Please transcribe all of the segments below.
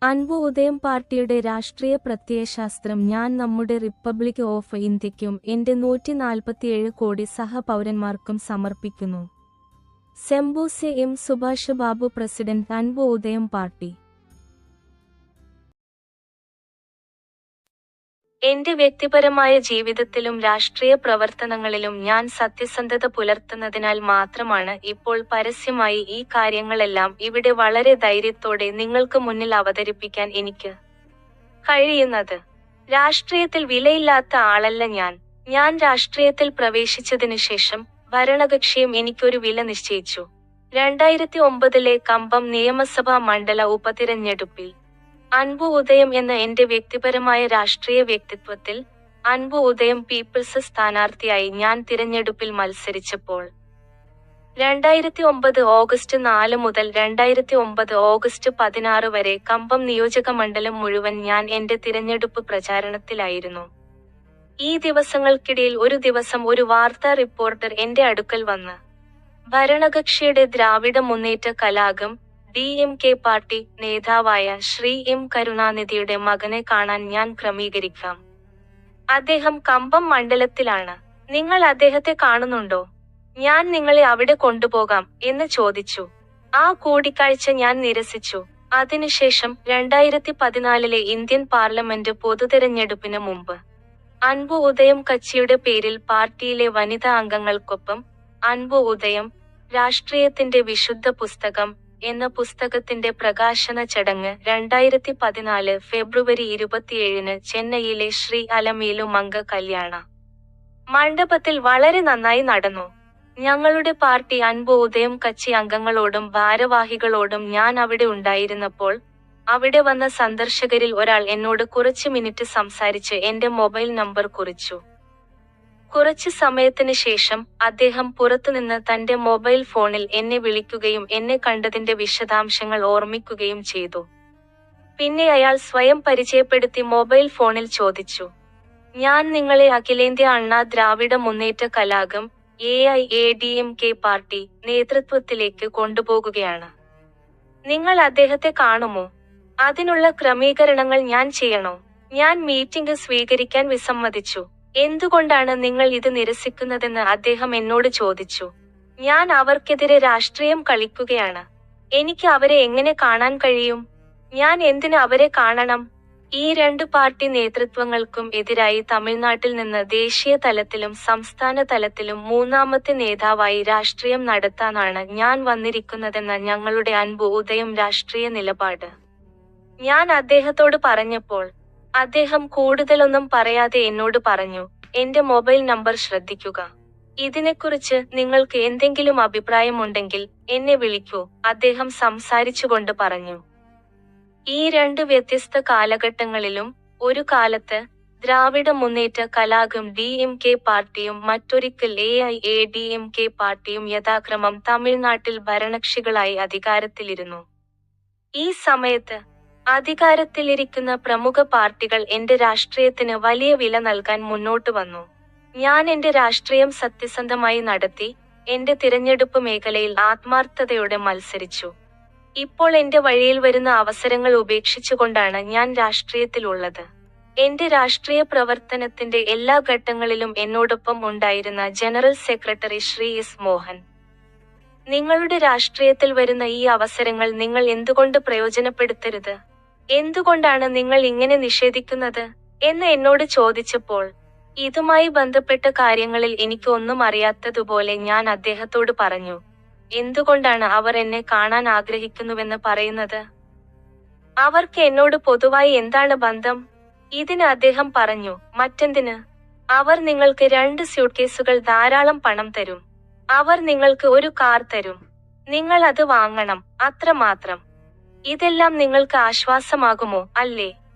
അൻപു ഉദയം പാർട്ടിയുടെ രാഷ്ട്രീയ പ്രത്യയശാസ്ത്രം ഞാൻ നമ്മുടെ റിപ്പബ്ലിക് ഓഫ് ഇന്ത്യയ്ക്കും എന്റെ 147 കോടി സഹപൗരന്മാർക്കും സമർപ്പിക്കുന്നു. സെംബൂസെ എം സുഭാഷ് ബാബു, പ്രസിഡന്റ്, അൻപു ഉദയം പാർട്ടി. എന്റെ വ്യക്തിപരമായ ജീവിതത്തിലും രാഷ്ട്രീയ പ്രവർത്തനങ്ങളിലും ഞാൻ സത്യസന്ധത പുലർത്തുന്നതിനാൽ മാത്രമാണ് ഇപ്പോൾ പരസ്യമായി ഈ കാര്യങ്ങളെല്ലാം ഇവിടെ വളരെ ധൈര്യത്തോടെ നിങ്ങൾക്ക് മുന്നിൽ അവതരിപ്പിക്കാൻ എനിക്ക് കഴിയുന്നത്. രാഷ്ട്രീയത്തിൽ വിലയില്ലാത്ത ആളല്ല ഞാൻ. ഞാൻ രാഷ്ട്രീയത്തിൽ പ്രവേശിച്ചതിനു ശേഷം ഭരണകക്ഷിയും എനിക്കൊരു വില നിശ്ചയിച്ചു. 2009 കമ്പം നിയമസഭാ മണ്ഡല ഉപതിരഞ്ഞെടുപ്പിൽ അൻപു ഉദയം എന്ന എന്റെ വ്യക്തിപരമായ രാഷ്ട്രീയ വ്യക്തിത്വത്തിൽ അൻപു ഉദയം പീപ്പിൾസ് സ്ഥാനാർത്ഥിയായി ഞാൻ തിരഞ്ഞെടുപ്പിൽ മത്സരിച്ചപ്പോൾ 2009 ഓഗസ്റ്റ് 4 മുതൽ 2009 ഓഗസ്റ്റ് 16 വരെ കമ്പം നിയോജക മണ്ഡലം മുഴുവൻ ഞാൻ എന്റെ തിരഞ്ഞെടുപ്പ് പ്രചാരണത്തിലായിരുന്നു. ഈ ദിവസങ്ങൾക്കിടയിൽ ഒരു ദിവസം ഒരു വാർത്താ റിപ്പോർട്ടർ എന്റെ അടുക്കൽ വന്ന് ഭരണകക്ഷിയുടെ ദ്രാവിഡ മുന്നേറ്റ കലാഗം DMK പാർട്ടി നേതാവായ ശ്രീ എം കരുണാനിധിയുടെ മകനെ കാണാൻ ഞാൻ ക്രമീകരിക്കാം. അദ്ദേഹം കമ്പം മണ്ഡലത്തിലാണ്. നിങ്ങൾ അദ്ദേഹത്തെ കാണുന്നുണ്ടോ? ഞാൻ നിങ്ങളെ അവിടെ കൊണ്ടുപോകാം എന്ന് ചോദിച്ചു. ആ കൂടിക്കാഴ്ച ഞാൻ നിരസിച്ചു. അതിനുശേഷം 2014 ഇന്ത്യൻ പാർലമെന്റ് പൊതുതെരഞ്ഞെടുപ്പിന് മുമ്പ് അൻപു ഉദയം കച്ചിയുടെ പേരിൽ പാർട്ടിയിലെ വനിതാ അംഗങ്ങൾക്കൊപ്പം അൻപു ഉദയം രാഷ്ട്രീയത്തിന്റെ വിശുദ്ധ പുസ്തകം എന്ന പുസ്തകത്തിന്റെ പ്രകാശന ചടങ്ങ് 2014 ഫെബ്രുവരി 27 ചെന്നൈയിലെ ശ്രീ അലമേലു മംഗ കല്യാണ മണ്ഡപത്തിൽ വളരെ നന്നായി നടന്നു. ഞങ്ങളുടെ പാർട്ടി അൻപു ഉദയം കച്ചി അംഗങ്ങളോടും ഭാരവാഹികളോടും ഞാൻ അവിടെ ഉണ്ടായിരുന്നപ്പോൾ അവിടെ വന്ന സന്ദർശകരിൽ ഒരാൾ എന്നോട് കുറച്ച് മിനിറ്റ് സംസാരിച്ച് എന്റെ മൊബൈൽ നമ്പർ കുറിച്ചു. കുറച്ച് സമയത്തിന് ശേഷം അദ്ദേഹം പുറത്തുനിന്ന് തന്റെ മൊബൈൽ ഫോണിൽ എന്നെ വിളിക്കുകയും എന്നെ കണ്ടതിന്റെ വിശദാംശങ്ങൾ ഓർമ്മിക്കുകയും ചെയ്തു. പിന്നെ അയാൾ സ്വയം പരിചയപ്പെടുത്തി മൊബൈൽ ഫോണിൽ ചോദിച്ചു, ഞാൻ നിങ്ങളെ അഖിലേന്ത്യാ അണ്ണാ ദ്രാവിഡ മുന്നേറ്റ കലാഗം AIADMK പാർട്ടി നേതൃത്വത്തിലേക്ക് കൊണ്ടുപോകുകയാണ്. നിങ്ങൾ അദ്ദേഹത്തെ കാണുമോ? അതിനുള്ള ക്രമീകരണങ്ങൾ ഞാൻ ചെയ്യണോ? ഞാൻ മീറ്റിംഗ് സ്വീകരിക്കാൻ വിസമ്മതിച്ചു. എന്തുകൊണ്ടാണ് നിങ്ങൾ ഇത് നിരസിക്കുന്നതെന്ന് അദ്ദേഹം എന്നോട് ചോദിച്ചു. ഞാൻ അവർക്കെതിരെ രാഷ്ട്രീയം കളിക്കുകയാണ്. എനിക്ക് അവരെ എങ്ങനെ കാണാൻ കഴിയും? ഞാൻ എന്തിന് അവരെ കാണണം? ഈ രണ്ട് പാർട്ടി നേതൃത്വങ്ങൾക്കും എതിരായി തമിഴ്നാട്ടിൽ നിന്ന് ദേശീയ തലത്തിലും സംസ്ഥാന തലത്തിലും മൂന്നാമത്തെ നേതാവായി രാഷ്ട്രീയം നടത്താനാണ് ഞാൻ വന്നിരിക്കുന്നതെന്ന ഞങ്ങളുടെ അൻപു ഉദയം രാഷ്ട്രീയ നിലപാട് ഞാൻ അദ്ദേഹത്തോട് പറഞ്ഞപ്പോൾ അദ്ദേഹം കൂടുതലൊന്നും പറയാതെ എന്നോട് പറഞ്ഞു, എന്റെ മൊബൈൽ നമ്പർ ശ്രദ്ധിക്കുക. ഇതിനെക്കുറിച്ച് നിങ്ങൾക്ക് എന്തെങ്കിലും അഭിപ്രായമുണ്ടെങ്കിൽ എന്നെ വിളിക്കൂ, അദ്ദേഹം സംസാരിച്ചുകൊണ്ട് പറഞ്ഞു. ഈ രണ്ട് വ്യത്യസ്ത കാലഘട്ടങ്ങളിലും ഒരു കാലത്ത് ദ്രാവിഡ മുന്നേറ്റ കലാഗം DMK പാർട്ടിയും മറ്റൊരിക്കൽ AIADMK പാർട്ടിയും യഥാക്രമം തമിഴ്നാട്ടിൽ ഭരണകക്ഷികളായി അധികാരത്തിലിരുന്നു. ഈ സമയത്ത് അധികാരത്തിലിരിക്കുന്ന പ്രമുഖ പാർട്ടികൾ എന്റെ രാഷ്ട്രീയത്തിന് വലിയ വില നൽകാൻ മുന്നോട്ട് വന്നു. ഞാൻ എന്റെ രാഷ്ട്രീയം സത്യസന്ധമായി നടത്തി എന്റെ തിരഞ്ഞെടുപ്പ് മേഖലയിൽ ആത്മാർത്ഥതയോടെ മത്സരിച്ചു. ഇപ്പോൾ എന്റെ വഴിയിൽ വരുന്ന അവസരങ്ങൾ ഉപേക്ഷിച്ചുകൊണ്ടാണ് ഞാൻ രാഷ്ട്രീയത്തിലുള്ളത്. എന്റെ രാഷ്ട്രീയ പ്രവർത്തനത്തിന്റെ എല്ലാ ഘട്ടങ്ങളിലും എന്നോടൊപ്പം ഉണ്ടായിരുന്ന general secretary Shri S. Mohan, നിങ്ങളുടെ രാഷ്ട്രീയത്തിൽ വരുന്ന ഈ അവസരങ്ങൾ നിങ്ങൾ എന്തുകൊണ്ട് പ്രയോജനപ്പെടുത്തരുത്? എന്തുകൊണ്ടാണ് നിങ്ങൾ ഇങ്ങനെ നിഷേധിക്കുന്നത് എന്ന് എന്നോട് ചോദിച്ചപ്പോൾ ഇതുമായി ബന്ധപ്പെട്ട കാര്യങ്ങളിൽ എനിക്ക് ഒന്നും അറിയാത്തതുപോലെ ഞാൻ അദ്ദേഹത്തോട് പറഞ്ഞു, എന്തുകൊണ്ടാണ് അവർ എന്നെ കാണാൻ ആഗ്രഹിക്കുന്നുവെന്ന് പറയുന്നത്? അവർക്ക് എന്നോട് പൊതുവായി എന്താണ് ബന്ധം? ഇതിന് അദ്ദേഹം പറഞ്ഞു, മറ്റെന്തിന്? അവർ നിങ്ങൾക്ക് 2 സ്യൂട്ട്കേസുകൾ ധാരാളം പണം തരും. അവർ നിങ്ങൾക്ക് ഒരു കാർ തരും. നിങ്ങൾ അത് വാങ്ങണം, അത്രമാത്രം. ഇതെല്ലാം നിങ്ങൾക്ക് ആശ്വാസമാകുമോ, അല്ലേ?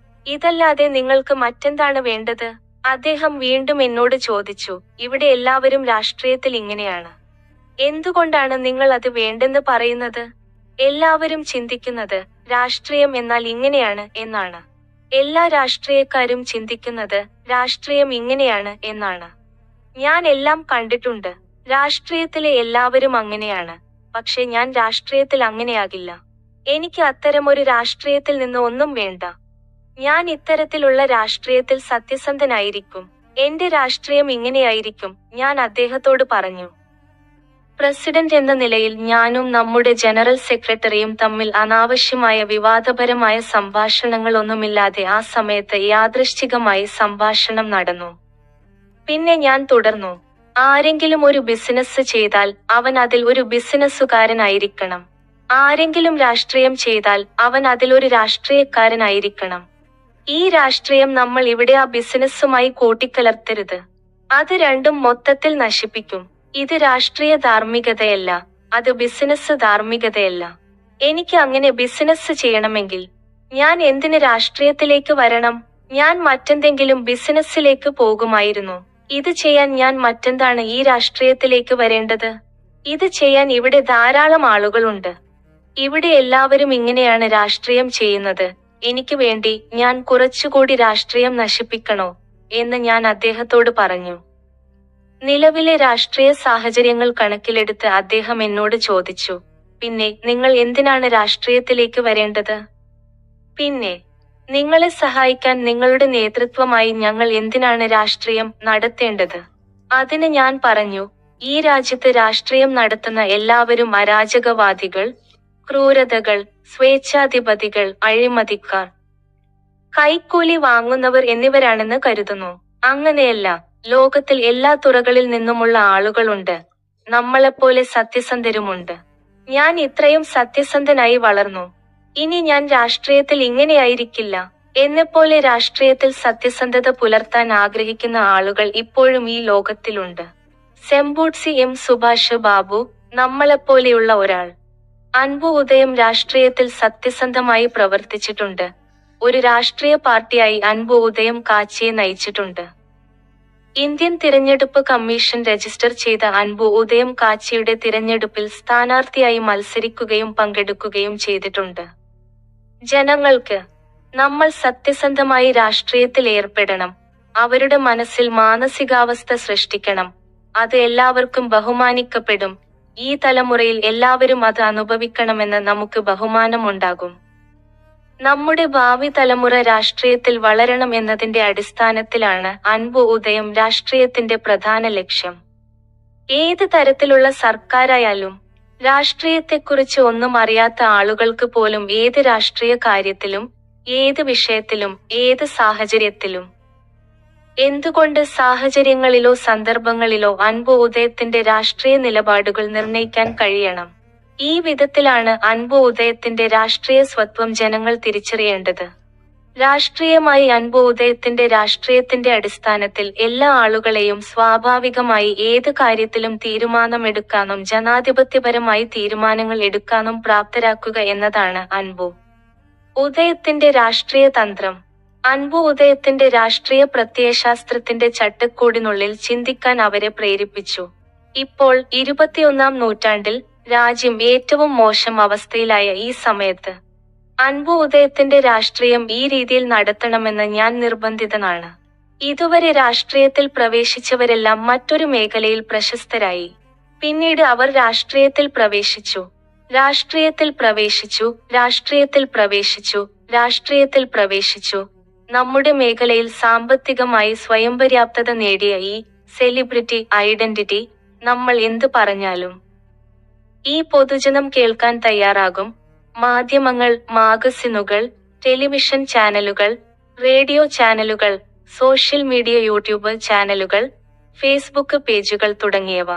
ഇതല്ലാതെ നിങ്ങൾക്ക് മറ്റെന്താണ് വേണ്ടത്? അദ്ദേഹം വീണ്ടും എന്നോട് ചോദിച്ചു, ഇവിടെ എല്ലാവരും രാഷ്ട്രീയത്തിൽ ഇങ്ങനെയാണ്. എന്തുകൊണ്ടാണ് നിങ്ങൾ അത് വേണ്ടെന്ന് പറയുന്നത്? എല്ലാവരും ചിന്തിക്കുന്നത് രാഷ്ട്രീയം എന്നാൽ ഇങ്ങനെയാണ് എന്നാണ്. എല്ലാ രാഷ്ട്രീയക്കാരും ചിന്തിക്കുന്നത് രാഷ്ട്രീയം ഇങ്ങനെയാണ് എന്നാണ്. ഞാൻ എല്ലാം കണ്ടിട്ടുണ്ട്. രാഷ്ട്രീയത്തിലെ എല്ലാവരും അങ്ങനെയാണ്. പക്ഷെ ഞാൻ രാഷ്ട്രീയത്തിൽ അങ്ങനെയാകില്ല. എനിക്ക് അത്തരമൊരു രാഷ്ട്രീയത്തിൽ നിന്ന് ഒന്നും വേണ്ട. ഞാൻ ഇത്തരത്തിലുള്ള രാഷ്ട്രീയത്തിൽ സത്യസന്ധനായിരിക്കും. എന്റെ രാഷ്ട്രീയം ഇങ്ങനെയായിരിക്കും, ഞാൻ അദ്ദേഹത്തോട് പറഞ്ഞു. പ്രസിഡന്റ് എന്ന നിലയിൽ ഞാനും നമ്മുടെ ജനറൽ സെക്രട്ടറിയും തമ്മിൽ അനാവശ്യമായ വിവാദപരമായ സംഭാഷണങ്ങളൊന്നുമില്ലാതെ ആ സമയത്ത് യാദൃശ്ചികമായി സംഭാഷണം നടന്നു. പിന്നെ ഞാൻ തുടർന്നു. ആരെങ്കിലും ഒരു ബിസിനസ് ചെയ്താൽ അവൻ അതിൽ ഒരു ബിസിനസ്സുകാരനായിരിക്കണം. ആരെങ്കിലും രാഷ്ട്രീയം ചെയ്താൽ അവൻ അതിലൊരു രാഷ്ട്രീയക്കാരനായിരിക്കണം. ഈ രാഷ്ട്രീയം നമ്മൾ ഇവിടെ ആ ബിസിനസ്സുമായി കൂട്ടിക്കലർത്തരുത്. അത് രണ്ടും മൊത്തത്തിൽ നശിപ്പിക്കും. ഇത് രാഷ്ട്രീയ ധാർമ്മികതയല്ല, അത് ബിസിനസ് ധാർമ്മികതയല്ല. എനിക്ക് അങ്ങനെ ബിസിനസ് ചെയ്യണമെങ്കിൽ ഞാൻ എന്തിന് രാഷ്ട്രീയത്തിലേക്ക് വരണം? ഞാൻ മറ്റെന്തെങ്കിലും ബിസിനസ്സിലേക്ക് പോകുമായിരുന്നു. ഇത് ചെയ്യാൻ ഞാൻ മറ്റെന്താണ് ഈ രാഷ്ട്രീയത്തിലേക്ക് വരേണ്ടത്? ഇത് ചെയ്യാൻ ഇവിടെ ധാരാളം ആളുകളുണ്ട്. ഇവിടെ എല്ലാവരും ഇങ്ങനെയാണ് രാഷ്ട്രീയം ചെയ്യുന്നത്. എനിക്ക് വേണ്ടി ഞാൻ കുറച്ചുകൂടി രാഷ്ട്രീയം നശിപ്പിക്കണോ എന്ന് ഞാൻ അദ്ദേഹത്തോട് പറഞ്ഞു. നിലവിലെ രാഷ്ട്രീയ സാഹചര്യങ്ങൾ കണക്കിലെടുത്ത് അദ്ദേഹം എന്നോട് ചോദിച്ചു, പിന്നെ നിങ്ങൾ എന്തിനാണ് രാഷ്ട്രീയത്തിലേക്ക് വരേണ്ടത്? പിന്നെ നിങ്ങളെ സഹായിക്കാൻ നിങ്ങളുടെ നേതൃത്വമായി ഞങ്ങൾ എന്തിനാണ് രാഷ്ട്രീയം നടത്തേണ്ടത്? അതിന് ഞാൻ പറഞ്ഞു, ഈ രാജ്യത്ത് രാഷ്ട്രീയം നടത്തുന്ന എല്ലാവരും അരാജകവാദികൾ, ക്രൂരതകൾ, സ്വേച്ഛാധിപതികൾ, അഴിമതിക്കാർ, കൈക്കൂലി വാങ്ങുന്നവർ എന്നിവരാണെന്ന് കരുതുന്നു. അങ്ങനെയല്ല. ലോകത്തിൽ എല്ലാ തുറകളിൽ നിന്നുമുള്ള ആളുകളുണ്ട്. നമ്മളെപ്പോലെ സത്യസന്ധരുമുണ്ട്. ഞാൻ ഇത്രയും സത്യസന്ധനായി വളർന്നു. ഇനി ഞാൻ രാഷ്ട്രീയത്തിൽ ഇങ്ങനെയായിരിക്കില്ല. എന്നെപ്പോലെ രാഷ്ട്രീയത്തിൽ സത്യസന്ധത പുലർത്താൻ ആഗ്രഹിക്കുന്ന ആളുകൾ ഇപ്പോഴും ഈ ലോകത്തിലുണ്ട്. സെമ്പൂട്സി എം സുഭാഷ് ബാബു നമ്മളെപ്പോലെയുള്ള ഒരാൾ. അൻപു ഉദയം രാഷ്ട്രീയത്തിൽ സത്യസന്ധമായി പ്രവർത്തിച്ചിട്ടുണ്ട്. ഒരു രാഷ്ട്രീയ പാർട്ടിയായി അൻപു ഉദയം കാച്ചിയെ നയിച്ചിട്ടുണ്ട്. ഇന്ത്യൻ തിരഞ്ഞെടുപ്പ് കമ്മീഷൻ രജിസ്റ്റർ ചെയ്ത അൻപു ഉദയം കാച്ചിയുടെ തിരഞ്ഞെടുപ്പിൽ സ്ഥാനാർത്ഥിയായി മത്സരിക്കുകയും പങ്കെടുക്കുകയും ചെയ്തിട്ടുണ്ട്. ജനങ്ങൾക്ക് നമ്മൾ സത്യസന്ധമായി രാഷ്ട്രീയത്തിൽ ഏർപ്പെടണം. അവരുടെ മനസ്സിൽ മാനസികാവസ്ഥ സൃഷ്ടിക്കണം. അത് എല്ലാവർക്കും ബഹുമാനിക്കപ്പെടും. ഈ തലമുറയിൽ എല്ലാവരും അത് അനുഭവിക്കണമെന്ന് നമുക്ക് ബഹുമാനമുണ്ടാകും. നമ്മുടെ ഭാവി തലമുറ രാഷ്ട്രീയത്തിൽ വളരണം എന്നതിന്റെ അടിസ്ഥാനത്തിലാണ് അൻപു ഉദയം രാഷ്ട്രീയത്തിന്റെ പ്രധാന ലക്ഷ്യം. ഏത് തരത്തിലുള്ള സർക്കാരായാലും രാഷ്ട്രീയത്തെക്കുറിച്ച് ഒന്നും അറിയാത്ത ആളുകൾക്ക് പോലും ഏത് രാഷ്ട്രീയ കാര്യത്തിലും, ഏത് വിഷയത്തിലും, ഏത് സാഹചര്യത്തിലും, എന്തുകൊണ്ട് സാഹചര്യങ്ങളിലോ സന്ദർഭങ്ങളിലോ അൻപു ഉദയത്തിന്റെ രാഷ്ട്രീയ നിലപാടുകൾ നിർണയിക്കാൻ കഴിയണം. ഈ വിധത്തിലാണ് അൻപു ഉദയത്തിന്റെ രാഷ്ട്രീയ സ്വത്വം ജനങ്ങൾ തിരിച്ചറിയേണ്ടത്. രാഷ്ട്രീയമായി അൻപു ഉദയത്തിന്റെ രാഷ്ട്രീയത്തിന്റെ അടിസ്ഥാനത്തിൽ എല്ലാ ആളുകളെയും സ്വാഭാവികമായി ഏത് കാര്യത്തിലും തീരുമാനമെടുക്കാനും ജനാധിപത്യപരമായി തീരുമാനങ്ങൾ എടുക്കാനും പ്രാപ്തരാക്കുക എന്നതാണ് അൻപു ഉദയത്തിന്റെ രാഷ്ട്രീയ തന്ത്രം. അൻപു ഉദയത്തിന്റെ രാഷ്ട്രീയ പ്രത്യയശാസ്ത്രത്തിന്റെ ചട്ടക്കൂടിനുള്ളിൽ ചിന്തിക്കാൻ അവരെ പ്രേരിപ്പിച്ചു. ഇപ്പോൾ 21-ാം നൂറ്റാണ്ടിൽ രാജ്യം ഏറ്റവും മോശം അവസ്ഥയിലായ ഈ സമയത്ത് അൻപു ഉദയത്തിന്റെ രാഷ്ട്രീയം ഈ രീതിയിൽ നടത്തണമെന്ന് ഞാൻ നിർബന്ധിതനാണ്. ഇതുവരെ രാഷ്ട്രീയത്തിൽ പ്രവേശിച്ചവരെല്ലാം മറ്റൊരു മേഖലയിൽ പ്രശസ്തരായി. പിന്നീട് അവർ രാഷ്ട്രീയത്തിൽ പ്രവേശിച്ചു, രാഷ്ട്രീയത്തിൽ പ്രവേശിച്ചു, രാഷ്ട്രീയത്തിൽ പ്രവേശിച്ചു, രാഷ്ട്രീയത്തിൽ പ്രവേശിച്ചു. നമ്മുടെ മേഖലയിൽ സാമ്പത്തികമായി സ്വയംപര്യാപ്തത നേടിയ ഈ സെലിബ്രിറ്റി ഐഡന്റിറ്റി നമ്മൾ എന്ത് പറഞ്ഞാലും ഈ പൊതുജനം കേൾക്കാൻ തയ്യാറാകും. മാധ്യമങ്ങൾ, മാഗസിനുകൾ, ടെലിവിഷൻ ചാനലുകൾ, റേഡിയോ ചാനലുകൾ, സോഷ്യൽ മീഡിയ, യൂട്യൂബ് ചാനലുകൾ, ഫേസ്ബുക്ക് പേജുകൾ തുടങ്ങിയവ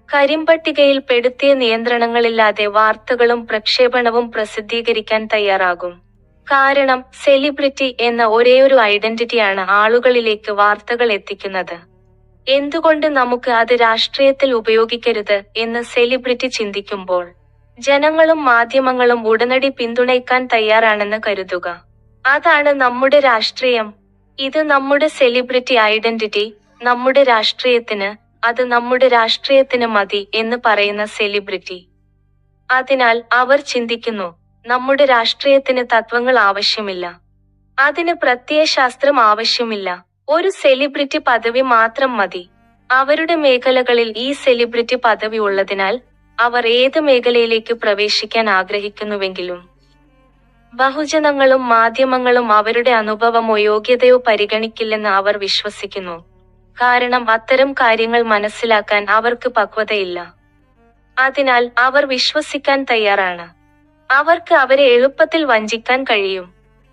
കരിമ്പട്ടികയിൽ പെടുത്തിയ നിയന്ത്രണങ്ങളില്ലാതെ വാർത്തകളും പ്രക്ഷേപണവും പ്രസിദ്ധീകരിക്കാൻ തയ്യാറാകും. കാരണം സെലിബ്രിറ്റി എന്ന ഒരേയൊരു ഐഡന്റിറ്റിയാണ് ആളുകളിലേക്ക് വാർത്തകൾ എത്തിക്കുന്നത്. എന്തുകൊണ്ട് നമുക്ക് അത് രാഷ്ട്രീയത്തിൽ ഉപയോഗിക്കരുത് എന്ന് സെലിബ്രിറ്റി ചിന്തിക്കുമ്പോൾ ജനങ്ങളും മാധ്യമങ്ങളും ഉടനടി പിന്തുണയ്ക്കാൻ തയ്യാറാണെന്ന് കരുതുക. അതാണ് നമ്മുടെ രാഷ്ട്രീയം. ഇത് നമ്മുടെ സെലിബ്രിറ്റി ഐഡന്റിറ്റി. നമ്മുടെ രാഷ്ട്രീയത്തിന്, അത് നമ്മുടെ രാഷ്ട്രീയത്തിന് മതി എന്ന് പറയുന്ന സെലിബ്രിറ്റി. അതിനാൽ അവർ ചിന്തിക്കുന്നു, നമ്മുടെ രാഷ്ട്രീയത്തിന് തത്വങ്ങൾ ആവശ്യമില്ല, അതിന് പ്രത്യയശാസ്ത്രം ആവശ്യമില്ല, ഒരു സെലിബ്രിറ്റി പദവി മാത്രം മതി. അവരുടെ മേഖലകളിൽ ഈ സെലിബ്രിറ്റി പദവി ഉള്ളതിനാൽ അവർ ഏത് മേഖലയിലേക്ക് പ്രവേശിക്കാൻ ആഗ്രഹിക്കുന്നുവെങ്കിലും. ബഹുജനങ്ങളും മാധ്യമങ്ങളും അവരുടെ അനുഭവമോ യോഗ്യതയോ പരിഗണിക്കില്ലെന്ന് അവർ വിശ്വസിക്കുന്നു. കാരണം അത്തരം കാര്യങ്ങൾ മനസ്സിലാക്കാൻ അവർക്ക് പക്വതയില്ല. അതിനാൽ അവർ വിശ്വസിക്കാൻ തയ്യാറാണ് അവർക്ക് അവരെ എളുപ്പത്തിൽ വഞ്ചിക്കാൻ കഴിയും.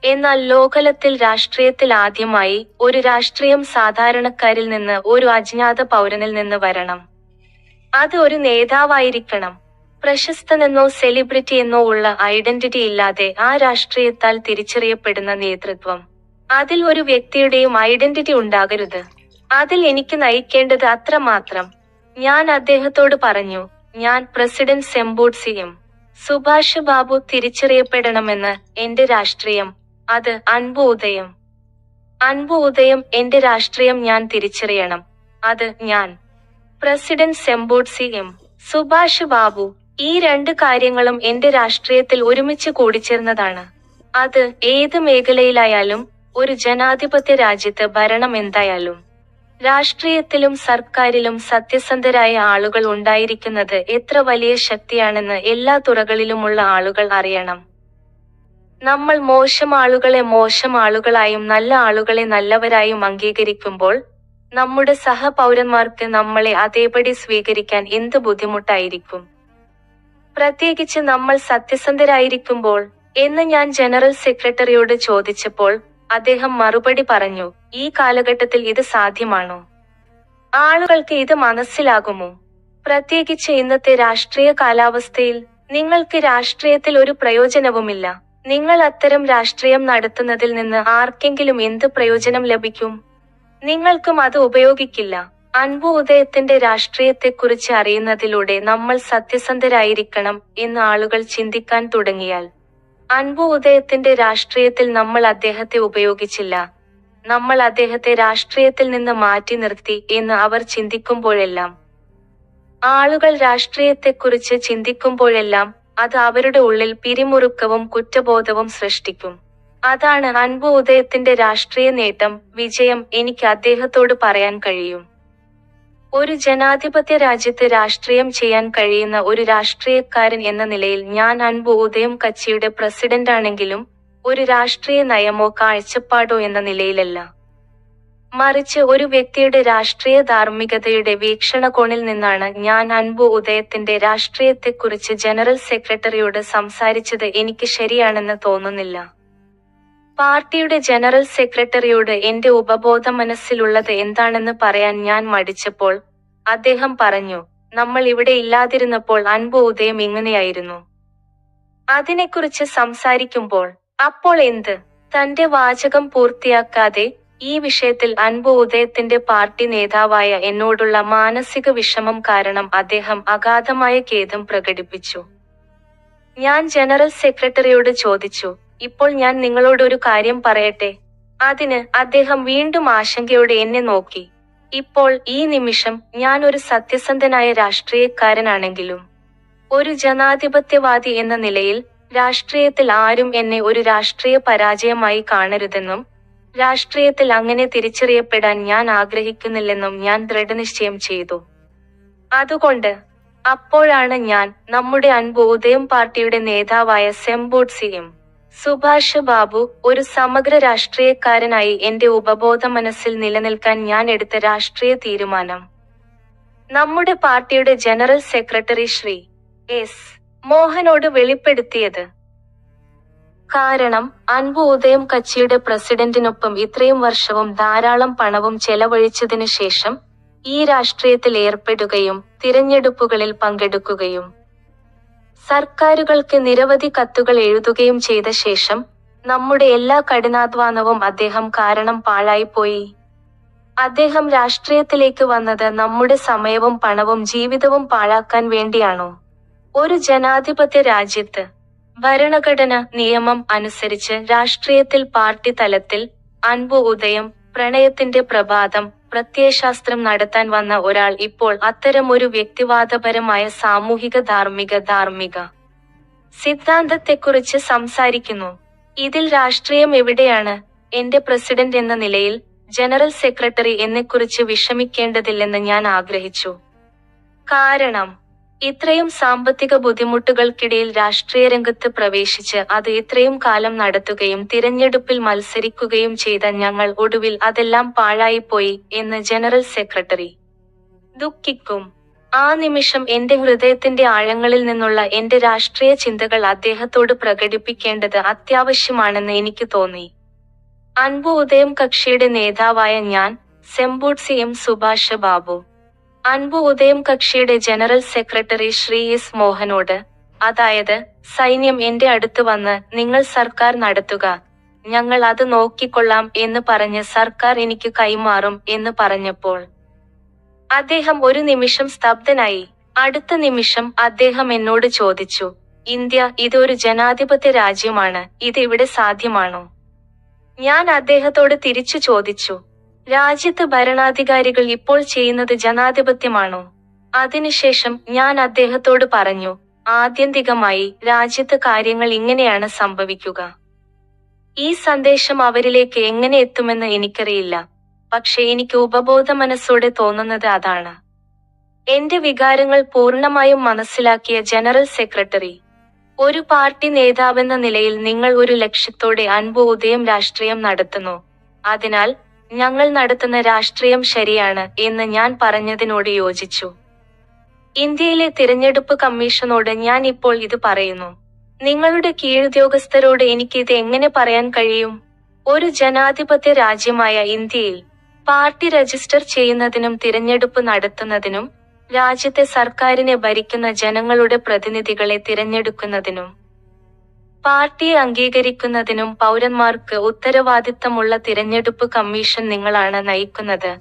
എന്നാൽ ലോകത്തിൽ രാഷ്ട്രീയത്തിൽ ആദ്യമായി ഒരു രാഷ്ട്രീയം സാധാരണക്കാരിൽ നിന്ന് ഒരു അജ്ഞാത പൗരനിൽ നിന്ന് വരണം. അത് ഒരു നേതാവായിരിക്കണം. പ്രശസ്തനെന്നോ സെലിബ്രിറ്റി എന്നോ ഉള്ള ഐഡന്റിറ്റി ഇല്ലാതെ ആ രാഷ്ട്രീയത്താൽ തിരിച്ചറിയപ്പെടുന്ന നേതൃത്വം. അതിൽ ഒരു വ്യക്തിയുടെയും ഐഡന്റിറ്റി ഉണ്ടാകരുത്. അതിൽ എനിക്ക് നയിക്കേണ്ടത് അത്രമാത്രം. ഞാൻ അദ്ദേഹത്തോട് പറഞ്ഞു, ഞാൻ പ്രസിഡന്റ് സെമ്പൂട്സി എം. സുഭാഷ് ബാബു തിരിച്ചറിയപ്പെടണമെന്ന്. എന്റെ രാഷ്ട്രീയം അത് അൻപു ഉദയം. അൻപു ഉദയം എന്റെ രാഷ്ട്രീയം ഞാൻ തിരിച്ചറിയണം. അത് ഞാൻ. പ്രസിഡന്റ് സെമ്പൂട്സി എം. സുഭാഷ് ബാബു. ഈ രണ്ട് കാര്യങ്ങളും എന്റെ രാഷ്ട്രീയത്തിൽ ഒരുമിച്ച് കൂടിച്ചേർന്നതാണ്. അത് ഏത് മേഖലയിലായാലും ഒരു ജനാധിപത്യ രാജ്യത്ത് ഭരണം എന്തായാലും. രാഷ്ട്രീയത്തിലും സർക്കാരിലും സത്യസന്ധരായ ആളുകൾ ഉണ്ടായിരിക്കുന്നത് എത്ര വലിയ ശക്തിയാണെന്ന് എല്ലാ തുറകളിലുമുള്ള ആളുകൾ അറിയണം. നമ്മൾ മോശം ആളുകളെ മോശം ആളുകളായും നല്ല ആളുകളെ നല്ലവരായും അംഗീകരിക്കുമ്പോൾ നമ്മുടെ സഹപൗരന്മാർക്ക് നമ്മളെ അതേപടി സ്വീകരിക്കാൻ എന്ത് ബുദ്ധിമുട്ടായിരിക്കും. പ്രത്യേകിച്ച് നമ്മൾ സത്യസന്ധരായിരിക്കുമ്പോൾ എന്ന് ഞാൻ ജനറൽ സെക്രട്ടറിയോട് ചോദിച്ചപ്പോൾ അദ്ദേഹം മറുപടി പറഞ്ഞു, ഈ കാലഘട്ടത്തിൽ ഇത് സാധ്യമാണോ? ആളുകൾക്ക് ഇത് മനസ്സിലാകുമോ? പ്രത്യേകിച്ച് ഇന്നത്തെ രാഷ്ട്രീയ കാലാവസ്ഥയിൽ. നിങ്ങൾക്ക് രാഷ്ട്രീയത്തിൽ ഒരു പ്രയോജനവുമില്ല. നിങ്ങൾ അത്തരം രാഷ്ട്രീയം നടത്തുന്നതിൽ നിന്ന് ആർക്കെങ്കിലും എന്ത് പ്രയോജനം ലഭിക്കും? നിങ്ങൾക്കും അത് ഉപയോഗിക്കില്ല. അൻപു ഉദയത്തിന്റെ രാഷ്ട്രീയത്തെക്കുറിച്ച് അറിയുന്നതിലൂടെ നമ്മൾ സത്യസന്ധരായിരിക്കണം എന്ന് ആളുകൾ ചിന്തിക്കാൻ തുടങ്ങിയാൽ, അൻപു ഉദയത്തിന്റെ രാഷ്ട്രീയത്തിൽ നമ്മൾ അദ്ദേഹത്തെ ഉപയോഗിച്ചില്ല, നമ്മൾ അദ്ദേഹത്തെ രാഷ്ട്രീയത്തിൽ നിന്ന് മാറ്റി നിർത്തി എന്ന് അവർ ചിന്തിക്കുമ്പോഴെല്ലാം, ആളുകൾ രാഷ്ട്രീയത്തെക്കുറിച്ച് ചിന്തിക്കുമ്പോഴെല്ലാം അത് അവരുടെ ഉള്ളിൽ പിരിമുറുക്കവും കുറ്റബോധവും സൃഷ്ടിക്കും. അതാണ് അൻപു ഉദയത്തിന്റെ രാഷ്ട്രീയ നേട്ടം, വിജയം. എനിക്ക് അദ്ദേഹത്തോട് പറയാൻ കഴിയും, ഒരു ജനാധിപത്യ രാജ്യത്ത് രാഷ്ട്രീയം ചെയ്യാൻ കഴിയുന്ന ഒരു രാഷ്ട്രീയക്കാരൻ എന്ന നിലയിൽ ഞാൻ അൻപു ഉദയം കച്ചിയുടെ പ്രസിഡന്റാണെങ്കിലും ഒരു രാഷ്ട്രീയ നയമോ കാഴ്ചപ്പാടോ എന്ന നിലയിലല്ല. മറിച്ച് ഒരു വ്യക്തിയുടെ രാഷ്ട്രീയ ധാർമ്മികതയുടെ വീക്ഷണകോണിൽ നിന്നാണ് ഞാൻ അൻപു ഉദയത്തിന്റെ രാഷ്ട്രീയത്തെക്കുറിച്ച് ജനറൽ സെക്രട്ടറിയോട് സംസാരിച്ചത്. എനിക്ക് ശരിയാണെന്ന് തോന്നുന്നില്ല. പാർട്ടിയുടെ ജനറൽ സെക്രട്ടറിയോട് എന്റെ ഉപബോധ മനസ്സിലുള്ളത് എന്താണെന്ന് പറയാൻ ഞാൻ മടിച്ചപ്പോൾ അദ്ദേഹം പറഞ്ഞു, നമ്മൾ ഇവിടെ ഇല്ലാതിരുന്നപ്പോൾ അൻപു ഉദയം ഇങ്ങനെയായിരുന്നു. അതിനെക്കുറിച്ച് സംസാരിക്കുമ്പോൾ. അപ്പോൾ എന്ത്? തന്റെ വാചകം പൂർത്തിയാക്കാതെ ഈ വിഷയത്തിൽ അൻപു ഉദയത്തിന്റെ പാർട്ടി നേതാവായ എന്നോടുള്ള മാനസിക വിഷമം കാരണം അദ്ദേഹം അഗാധമായ ഖേദം പ്രകടിപ്പിച്ചു. ഞാൻ ജനറൽ സെക്രട്ടറിയോട് ചോദിച്ചു, ഇപ്പോൾ ഞാൻ നിങ്ങളോട് ഒരു കാര്യം പറയട്ടെ? അതിന് അദ്ദേഹം വീണ്ടും ആശങ്കയോടെ എന്നെ നോക്കി. ഇപ്പോൾ ഈ നിമിഷം ഞാൻ ഒരു സത്യസന്ധനായ രാഷ്ട്രീയക്കാരനാണെങ്കിലും ഒരു ജനാധിപത്യവാദി എന്ന നിലയിൽ രാഷ്ട്രീയത്തിൽ ആരും എന്നെ ഒരു രാഷ്ട്രീയ പരാജയമായി കാണരുതെന്നും രാഷ്ട്രീയത്തിൽ അങ്ങനെ തിരിച്ചറിയപ്പെടാൻ ഞാൻ ആഗ്രഹിക്കുന്നില്ലെന്നും ഞാൻ ദൃഢനിശ്ചയം ചെയ്തു. അതുകൊണ്ട് അപ്പോഴാണ് ഞാൻ നമ്മുടെ അൻപു ഉദയം പാർട്ടിയുടെ നേതാവായ സെമ്പൂട്സി എം. സുഭാഷ് ബാബു ഒരു സമഗ്ര രാഷ്ട്രീയക്കാരനായി എന്റെ ഉപബോധ മനസ്സിൽ നിലനിൽക്കാൻ ഞാൻ എടുത്ത രാഷ്ട്രീയ തീരുമാനം നമ്മുടെ പാർട്ടിയുടെ ജനറൽ സെക്രട്ടറി ശ്രീ എസ്. മോഹനോട് വെളിപ്പെടുത്തിയത്. കാരണം അൻപു ഉദയം കച്ചിയുടെ പ്രസിഡന്റിനൊപ്പം ഇത്രയും വർഷവും ധാരാളം പണവും ചെലവഴിച്ചതിനു ശേഷം ഈ രാഷ്ട്രീയത്തിൽ ഏർപ്പെടുകയും തിരഞ്ഞെടുപ്പുകളിൽ പങ്കെടുക്കുകയും സർക്കാരുകൾക്ക് നിരവധി കത്തുകൾ എഴുതുകയും ചെയ്ത ശേഷം നമ്മുടെ എല്ലാ കഠിനാധ്വാനവും അദ്ദേഹം കാരണം പാഴായിപ്പോയി. അദ്ദേഹം രാഷ്ട്രീയത്തിലേക്ക് വന്നത് നമ്മുടെ സമയവും പണവും ജീവിതവും പാഴാക്കാൻ വേണ്ടിയാണോ? ഒരു ജനാധിപത്യ രാജ്യത്ത് ഭരണഘടന നിയമം അനുസരിച്ച് രാഷ്ട്രീയത്തിൽ പാർട്ടി തലത്തിൽ അൻപു ഉദയം പ്രണയത്തിന്റെ പ്രഭാതം പ്രത്യയശാസ്ത്രം നടത്താൻ വന്ന ഒരാൾ ഇപ്പോൾ അത്തരമൊരു വ്യക്തിവാദപരമായ സാമൂഹിക ധാർമ്മിക സിദ്ധാന്തത്തെക്കുറിച്ച് സംസാരിക്കുന്നു. ഇതിൽ രാഷ്ട്രീയം എവിടെയാണ്? എന്റെ പ്രസിഡന്റ് എന്ന നിലയിൽ ജനറൽ സെക്രട്ടറി എന്നെക്കുറിച്ച് വിഷമിക്കേണ്ടതില്ലെന്ന് ഞാൻ ആഗ്രഹിച്ചു. കാരണം ഇത്രയും സാമ്പത്തിക ബുദ്ധിമുട്ടുകൾക്കിടയിൽ രാഷ്ട്രീയ രംഗത്ത് പ്രവേശിച്ച് അത് ഇത്രയും കാലം നടത്തുകയും തിരഞ്ഞെടുപ്പിൽ മത്സരിക്കുകയും ചെയ്ത ഞങ്ങൾ ഒടുവിൽ അതെല്ലാം പാഴായിപ്പോയി എന്ന് ജനറൽ സെക്രട്ടറി ദുഃഖിക്കും. ആ നിമിഷം എന്റെ ഹൃദയത്തിന്റെ ആഴങ്ങളിൽ നിന്നുള്ള എന്റെ രാഷ്ട്രീയ ചിന്തകൾ അദ്ദേഹത്തോട് പ്രകടിപ്പിക്കേണ്ടത് അത്യാവശ്യമാണെന്ന് എനിക്ക് തോന്നി. അൻപു ഉദയം കക്ഷിയുടെ നേതാവായ ഞാൻ, സെമ്പൂട്സി എം സുഭാഷ് ബാബു, അൻപു ഉദയം കക്ഷിയുടെ ജനറൽ സെക്രട്ടറി ശ്രീ എസ് മോഹനോട്, അതായത് സൈന്യം എന്റെ അടുത്ത് വന്ന് നിങ്ങൾ സർക്കാർ നടത്തുക, ഞങ്ങൾ അത് നോക്കിക്കൊള്ളാം എന്ന് പറഞ്ഞ് സർക്കാർ എനിക്ക് കൈമാറും എന്ന് പറഞ്ഞപ്പോൾ അദ്ദേഹം ഒരു നിമിഷം സ്തബ്ധനായി. അടുത്ത നിമിഷം അദ്ദേഹം എന്നോട് ചോദിച്ചു, ഇന്ത്യ ഇത് ഒരു ജനാധിപത്യ രാജ്യമാണ്, ഇത് ഇവിടെ സാധ്യമാണോ? ഞാൻ അദ്ദേഹത്തോട് തിരിച്ചു ചോദിച്ചു, രാജ്യത്ത് ഭരണാധികാരികൾ ഇപ്പോൾ ചെയ്യുന്നത് ജനാധിപത്യമാണോ? അതിനുശേഷം ഞാൻ അദ്ദേഹത്തോട് പറഞ്ഞു, ആത്യന്തികമായി രാജ്യത്ത് കാര്യങ്ങൾ ഇങ്ങനെയാണ് സംഭവിക്കുക. ഈ സന്ദേശം അവരിലേക്ക് എങ്ങനെ എത്തുമെന്ന് എനിക്കറിയില്ല, പക്ഷെ എനിക്ക് ഉപബോധ മനസ്സോടെ തോന്നുന്നത് അതാണ്. എന്റെ വികാരങ്ങൾ പൂർണ്ണമായും മനസ്സിലാക്കിയ ജനറൽ സെക്രട്ടറി, ഒരു പാർട്ടി നേതാവെന്ന നിലയിൽ നിങ്ങൾ ഒരു ലക്ഷ്യത്തോടെ അൻപു ഉദയം രാഷ്ട്രീയം നടത്തുന്നു, അതിനാൽ ഞങ്ങൾ നടത്തുന്ന രാഷ്ട്രീയം ശരിയാണ് എന്ന് ഞാൻ പറഞ്ഞതിനോട് യോജിച്ചു. ഇന്ത്യയിലെ തിരഞ്ഞെടുപ്പ് കമ്മീഷനോട് ഞാൻ ഇപ്പോൾ ഇത് പറയുന്നു. നിങ്ങളുടെ കീഴുദ്യോഗസ്ഥരോട് എനിക്ക് ഇത് എങ്ങനെ പറയാൻ കഴിയും? ഒരു ജനാധിപത്യ രാജ്യമായ ഇന്ത്യയിൽ പാർട്ടി രജിസ്റ്റർ ചെയ്യുന്നതിനും തിരഞ്ഞെടുപ്പ് നടത്തുന്നതിനും രാജ്യത്തെ സർക്കാരിനെ ഭരിക്കുന്ന ജനങ്ങളുടെ പ്രതിനിധികളെ തിരഞ്ഞെടുക്കുന്നതിനും പാർട്ടിയെ അംഗീകരിക്കുന്നതിനും പൗരന്മാർക്ക് ഉത്തരവാദിത്തമുള്ള തിരഞ്ഞെടുപ്പ് കമ്മീഷൻ നിങ്ങളാണ് നയിക്കുന്നത്.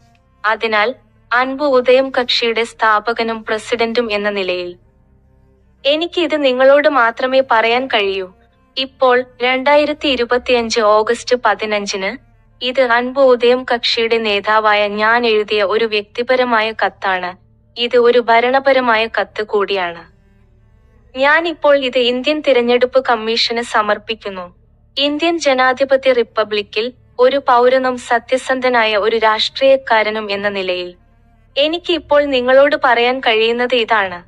അതിനാൽ അൻപു ഉദയം കക്ഷിയുടെ സ്ഥാപകനും പ്രസിഡന്റും എന്ന നിലയിൽ എനിക്ക് ഇത് നിങ്ങളോട് മാത്രമേ പറയാൻ കഴിയൂ. ഇപ്പോൾ 2025 ഓഗസ്റ്റ് 15-ന് ഇത് അൻപു ഉദയം കക്ഷിയുടെ നേതാവായ ഞാൻ എഴുതിയ ഒരു വ്യക്തിപരമായ കത്താണ്. ഇത് ഒരു ഭരണപരമായ കത്ത് കൂടിയാണ്. ഞാൻ ഇപ്പോൾ ഇത് ഇന്ത്യൻ തിരഞ്ഞെടുപ്പ് കമ്മീഷന് സമർപ്പിക്കുന്നു. ഇന്ത്യൻ ജനാധിപത്യ റിപ്പബ്ലിക്കിൽ ഒരു പൗരനും സത്യസന്ധനായ ഒരു രാഷ്ട്രീയക്കാരനും എന്ന നിലയിൽ എനിക്ക് ഇപ്പോൾ നിങ്ങളോട് പറയാൻ കഴിയുന്നത് ഇതാണ്.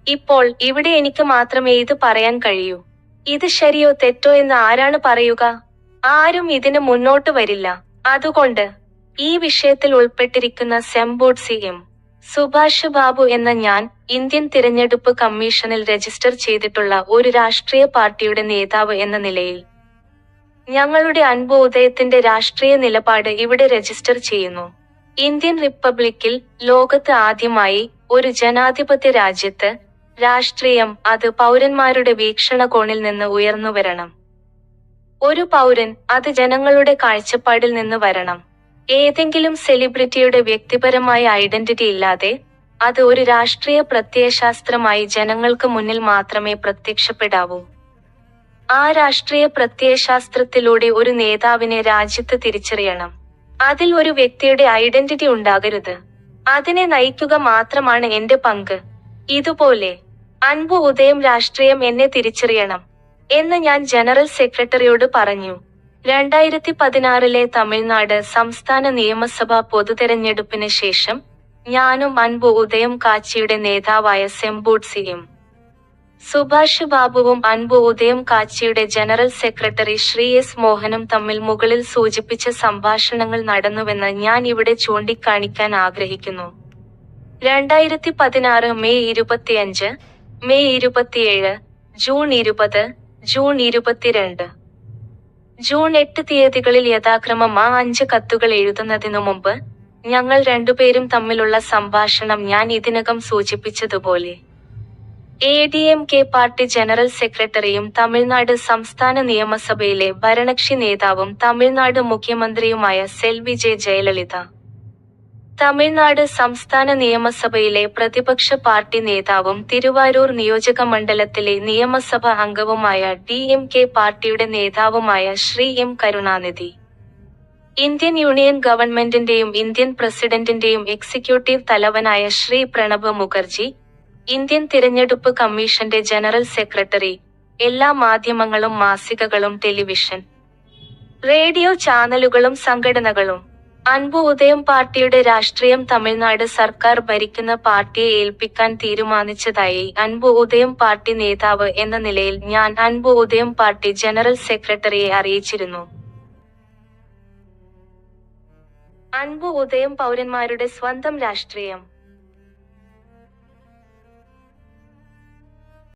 ഇപ്പോൾ ഇവിടെ എനിക്ക് മാത്രമേ ഇത് പറയാൻ കഴിയൂ. ഇത് ശരിയോ തെറ്റോ എന്ന് ആരാണ് പറയുക? ആരും ഇതിന് മുന്നോട്ട് വരില്ല. അതുകൊണ്ട് ഈ വിഷയത്തിൽ ഉൾപ്പെട്ടിരിക്കുന്ന സെമ്പൂട്സി എം സുഭാഷ് ബാബു എന്ന ഞാൻ ഇന്ത്യൻ തിരഞ്ഞെടുപ്പ് കമ്മീഷനിൽ രജിസ്റ്റർ ചെയ്തിട്ടുള്ള ഒരു രാഷ്ട്രീയ പാർട്ടിയുടെ നേതാവ് എന്ന നിലയിൽ ഞങ്ങളുടെ അൻപു ഉദയത്തിന്റെ രാഷ്ട്രീയ നിലപാട് ഇവിടെ രജിസ്റ്റർ ചെയ്യുന്നു. ഇന്ത്യൻ റിപ്പബ്ലിക്കിൽ ലോകത്ത് ആദ്യമായി ഒരു ജനാധിപത്യ രാജ്യത്ത് രാഷ്ട്രീയം അത് പൗരന്മാരുടെ വീക്ഷണകോണിൽ നിന്ന് ഉയർന്നു വരണം. ഒരു പൗരൻ അത് ജനങ്ങളുടെ കാഴ്ചപ്പാടിൽ നിന്ന് വരണം. ഏതെങ്കിലും സെലിബ്രിറ്റിയുടെ വ്യക്തിപരമായ ഐഡന്റിറ്റി ഇല്ലാതെ അത് ഒരു രാഷ്ട്രീയ പ്രത്യയശാസ്ത്രമായി ജനങ്ങൾക്ക് മുന്നിൽ മാത്രമേ പ്രത്യക്ഷപ്പെടാവൂ. ആ രാഷ്ട്രീയ പ്രത്യയശാസ്ത്രത്തിലൂടെ ഒരു നേതാവിനെ രാജ്യത്ത് തിരിച്ചറിയണം. അതിൽ ഒരു വ്യക്തിയുടെ ഐഡന്റിറ്റി ഉണ്ടാകരുത്. അതിനെ നയിക്കുക മാത്രമാണ് എന്റെ പങ്ക്. ഇതുപോലെ അൻപു ഉദയം രാഷ്ട്രീയം എന്നെ തിരിച്ചറിയണം എന്ന് ഞാൻ ജനറൽ സെക്രട്ടറിയോട് പറഞ്ഞു. 2016 തമിഴ്നാട് സംസ്ഥാന നിയമസഭാ പൊതുതെരഞ്ഞെടുപ്പിന് ശേഷം ഞാനും അൻപു ഉദയം കാച്ചിയുടെ നേതാവായ സെമ്പൂട്സി എം സുഭാഷ് ബാബുവും അൻപു ഉദയം കാച്ചിയുടെ ജനറൽ സെക്രട്ടറി ശ്രീ എസ് മോഹനും തമ്മിൽ മുകളിൽ സൂചിപ്പിച്ച സംഭാഷണങ്ങൾ നടന്നുവെന്ന് ഞാൻ ഇവിടെ ചൂണ്ടിക്കാണിക്കാൻ ആഗ്രഹിക്കുന്നു. 2016 May 25, May 27, June 20, June 22, June 8 തീയതികളിൽ യഥാക്രമം ആ 5 കത്തുകൾ എഴുതുന്നതിനു മുമ്പ് ഞങ്ങൾ രണ്ടുപേരും തമ്മിലുള്ള സംഭാഷണം ഞാൻ ഇതിനകം സൂചിപ്പിച്ചതുപോലെ ADMK പാർട്ടി ജനറൽ സെക്രട്ടറിയും തമിഴ്നാട് സംസ്ഥാന നിയമസഭയിലെ ഭരണകക്ഷി നേതാവും തമിഴ്നാട് മുഖ്യമന്ത്രിയുമായ സെൽവി ജയലളിത, തമിഴ്നാട് സംസ്ഥാന നിയമസഭയിലെ പ്രതിപക്ഷ പാർട്ടി നേതാവും തിരുവാരൂർ നിയോജക മണ്ഡലത്തിലെ നിയമസഭാ അംഗവുമായ DMK പാർട്ടിയുടെ നേതാവുമായ Shri M Karunanidhi, Indian union ഗവൺമെന്റിന്റെയും ഇന്ത്യൻ പ്രസിഡന്റിന്റെയും എക്സിക്യൂട്ടീവ് തലവനായ ശ്രീ പ്രണബ് മുഖർജി, ഇന്ത്യൻ തിരഞ്ഞെടുപ്പ് കമ്മീഷന്റെ ജനറൽ സെക്രട്ടറി, എല്ലാ മാധ്യമങ്ങളും മാസികകളും ടെലിവിഷൻ റേഡിയോ ചാനലുകളും സംഘടനകളും അൻപു ഉദയം പാർട്ടിയുടെ രാഷ്ട്രീയം തമിഴ്നാട് സർക്കാർ ഭരിക്കുന്ന പാർട്ടിയെ ഏൽപ്പിക്കാൻ തീരുമാനിച്ചതായി അൻപു ഉദയം പാർട്ടി നേതാവ് എന്ന നിലയിൽ ഞാൻ അൻപു ഉദയം പാർട്ടി ജനറൽ സെക്രട്ടറിയെ അറിയിച്ചിരുന്നു. അൻപു ഉദയം പൗരന്മാരുടെ സ്വന്തം രാഷ്ട്രീയം.